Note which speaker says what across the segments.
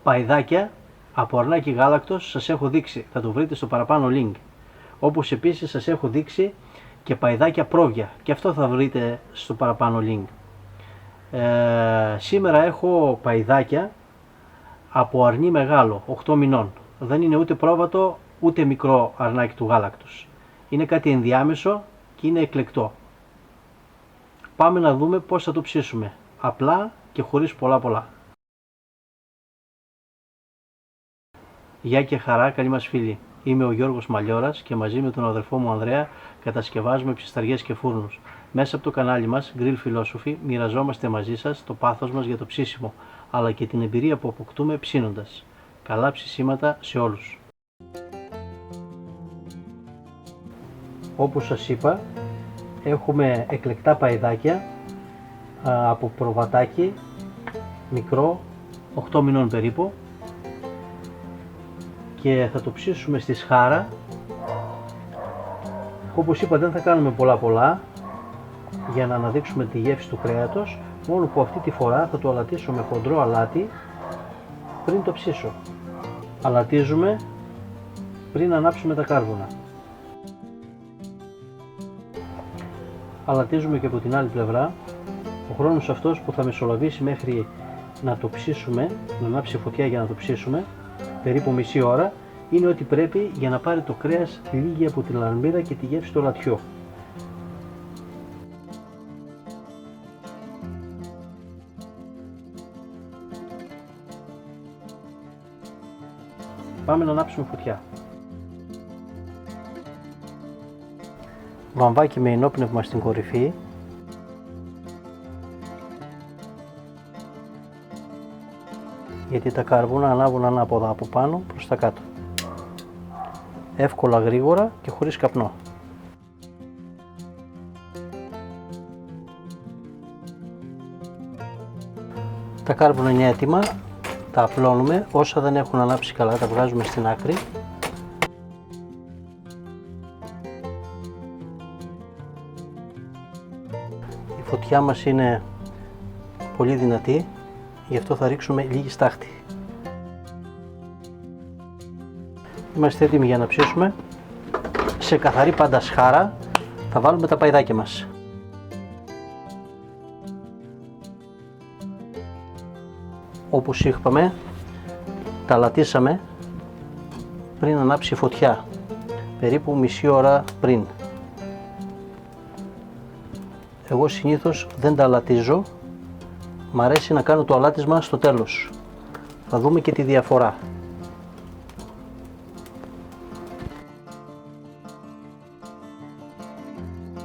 Speaker 1: παϊδάκια από αρνάκι γάλακτος σας έχω δείξει, θα το βρείτε στο παραπάνω link. Όπως επίσης σας έχω δείξει και παϊδάκια πρόβια, και αυτό θα βρείτε στο παραπάνω link. Σήμερα έχω παϊδάκια από αρνί μεγάλο, 8 μηνών. Δεν είναι ούτε πρόβατο ούτε μικρό αρνάκι του γάλακτος. Είναι κάτι ενδιάμεσο και είναι εκλεκτό. Πάμε να δούμε πώς θα το ψήσουμε, απλά και χωρίς πολλά. Γεια και χαρά, καλή μας φίλοι. Είμαι ο Γιώργος Μαλιώρας και μαζί με τον αδερφό μου Ανδρέα κατασκευάζουμε ψισταριές και φούρνους. Μέσα από το κανάλι μας Grill Philosophy μοιραζόμαστε μαζί σας το πάθος μας για το ψήσιμο, αλλά και την εμπειρία που αποκτούμε ψήνοντας. Καλά ψησίματα σε όλους. Όπως σας είπα, έχουμε εκλεκτά παϊδάκια από προβατάκι μικρό, 8 μηνών περίπου, και θα το ψήσουμε στη σχάρα. Όπως είπα, δεν θα κάνουμε πολλά για να αναδείξουμε τη γεύση του κρέατος, μόνο που αυτή τη φορά θα το αλατίσω με χοντρό αλάτι πριν το ψήσω. Αλατίζουμε πριν ανάψουμε τα κάρβουνα. Αλατίζουμε και από την άλλη πλευρά. Ο χρόνος αυτός που θα μεσολαβήσει μέχρι να το ψήσουμε, να ανάψει φωτιά για να το ψήσουμε, περίπου μισή ώρα, είναι ό,τι πρέπει για να πάρει το κρέας λίγη από την λαρμίδα και τη γεύση του αλατιού. Πάμε να ανάψουμε φωτιά. Βαμβάκι με ενόπνευμα στην κορυφή. Γιατί τα καρβούνα ανάβουν ανάποδα από πάνω προς τα κάτω. Εύκολα, γρήγορα και χωρίς καπνό. Τα κάρβουνα είναι έτοιμα, τα απλώνουμε. Όσα δεν έχουν ανάψει καλά τα βγάζουμε στην άκρη. Η φωτιά μας είναι πολύ δυνατή, γι' αυτό θα ρίξουμε λίγη στάχτη. Είμαστε έτοιμοι για να ψήσουμε. Σε καθαρή πάντα σχάρα θα βάλουμε τα παϊδάκια μας. Όπως είπαμε, τα αλατίσαμε πριν ανάψει η φωτιά, περίπου μισή ώρα πριν. Εγώ συνήθως δεν τα αλατίζω, μ' αρέσει να κάνω το αλάτισμα στο τέλος. Θα δούμε και τη διαφορά.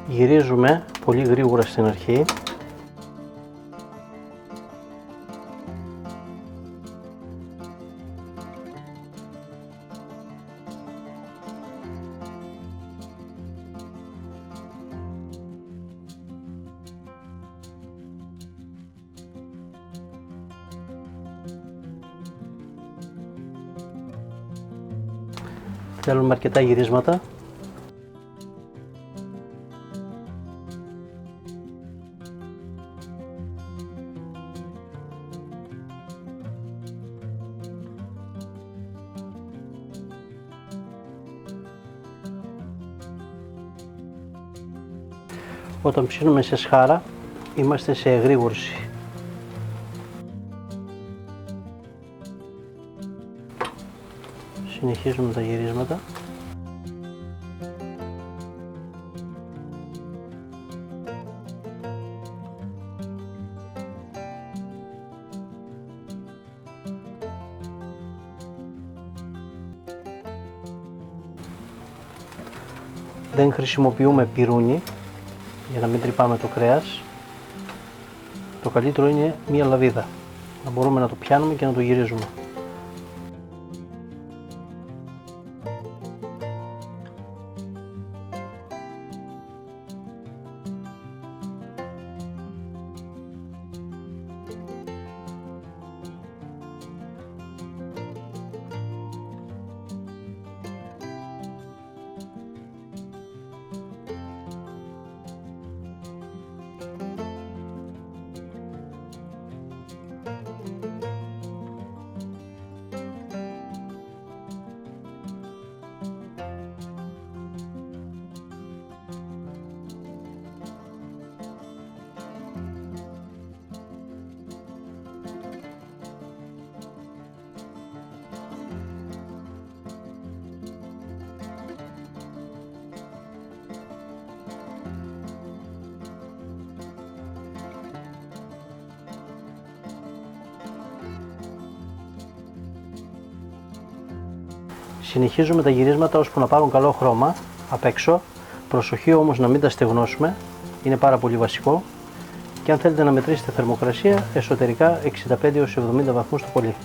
Speaker 1: Γυρίζουμε πολύ γρήγορα στην αρχή. Θέλουμε αρκετά γυρίσματα. Όταν ψήνουμε σε σχάρα είμαστε σε εγρήγορση. Συνεχίζουμε τα γυρίσματα. Δεν χρησιμοποιούμε πυρούνι για να μην τρυπάμε το κρέας. Το καλύτερο είναι μία λαβίδα, να μπορούμε να το πιάνουμε και να το γυρίζουμε. Συνεχίζουμε τα γυρίσματα ώσπου να πάρουν καλό χρώμα απ' έξω. Προσοχή όμως να μην τα στεγνώσουμε, είναι πάρα πολύ βασικό. Και αν θέλετε να μετρήσετε θερμοκρασία, εσωτερικά 65 έως 70 βαθμούς το πολύ.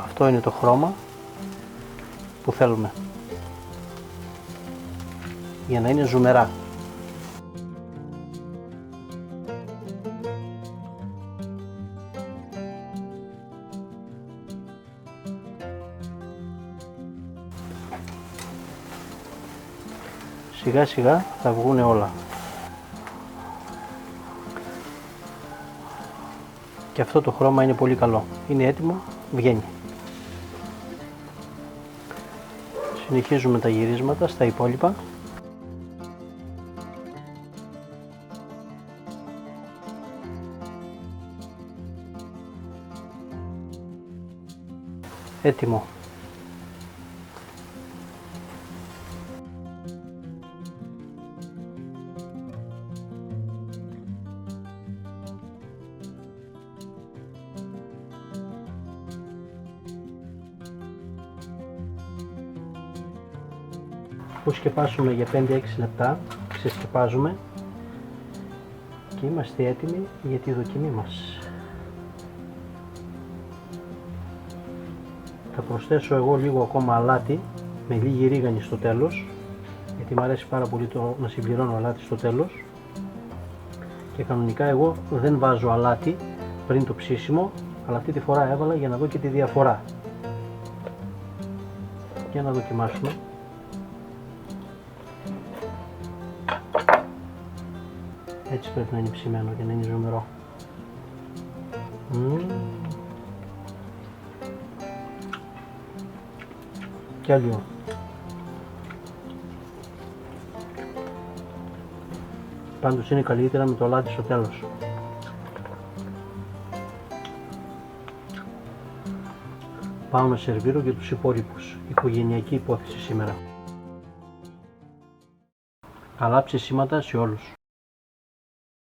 Speaker 1: Αυτό είναι το χρώμα που θέλουμε για να είναι ζουμερά. Σιγά σιγά θα βγουν όλα. Και αυτό το χρώμα είναι πολύ καλό. Είναι έτοιμο, βγαίνει. Συνεχίζουμε τα γυρίσματα στα υπόλοιπα. Έτοιμο. Που σκεπάσουμε για 5-6 λεπτά, ξεσκεπάζουμε και είμαστε έτοιμοι για τη δοκιμή μας. Θα προσθέσω εγώ λίγο ακόμα αλάτι με λίγη ρίγανη στο τέλος, γιατί μου αρέσει πάρα πολύ να συμπληρώνω αλάτι στο τέλος, και κανονικά εγώ δεν βάζω αλάτι πριν το ψήσιμο, αλλά αυτή τη φορά έβαλα για να δω και τη διαφορά. Για να δοκιμάσουμε. Έτσι πρέπει να είναι ψημένο για να είναι ζουμερό. Και άλλο. Πάντως είναι καλύτερα με το αλάτι στο τέλος. Πάω να σερβίρω για τους υπόλοιπους. Οικογενειακή υπόθεση σήμερα. Καλά ψησίματα σε όλους.